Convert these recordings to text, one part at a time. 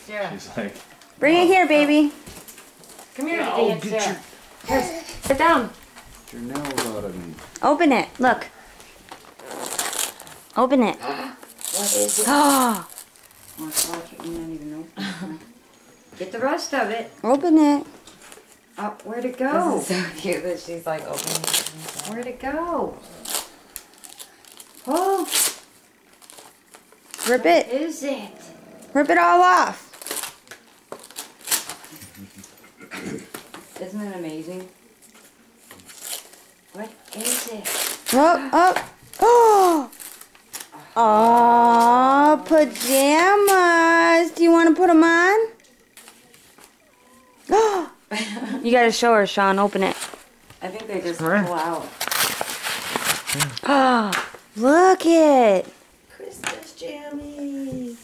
Sarah. She's like, Bring it here, baby. Come here, No, Aunt get Sarah. Here, sit down. get your nails out of me. Open it. Look. Open it. What is it? Oh, Oh, fuck it, you're not even open. Get the rest of it. open it. Oh, where'd it go? This is so cute that she's like opening it. Where'd it go? Oh, Rip what it. is it? Rip it all off. Isn't it amazing? What is it? Oh, oh. Oh. Oh, pajamas. Do you want to put them on? Oh. You got to show her, Sean. Open it. I think they just Right. pull out. Oh, look it. Christmas jammies.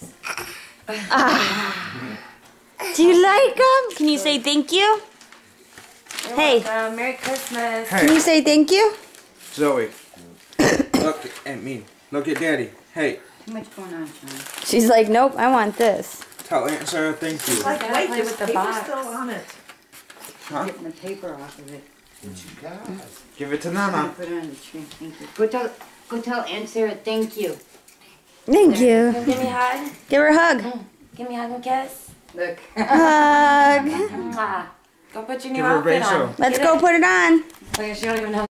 Do you like them? Can you say thank you? Hey, Merry Christmas. can you say thank you? Zoe, look at me. Look at Daddy. Hey, Too much going on, Sean. She's like, nope, I want this. tell Aunt Sarah thank you. Like, wait, play there's with the paper box. still on it. Huh? Getting the paper off of it. Give it to I'm Nana. gonna put it on the tree. Thank you. Go tell Aunt Sarah thank you. Thank you. Give me a hug. Give her a hug. Give me a hug and kiss. Look. Hug. Mwah. Go put your new Give her a outfit beso. on. Let's Get go it. put it on. Look, she don't even know.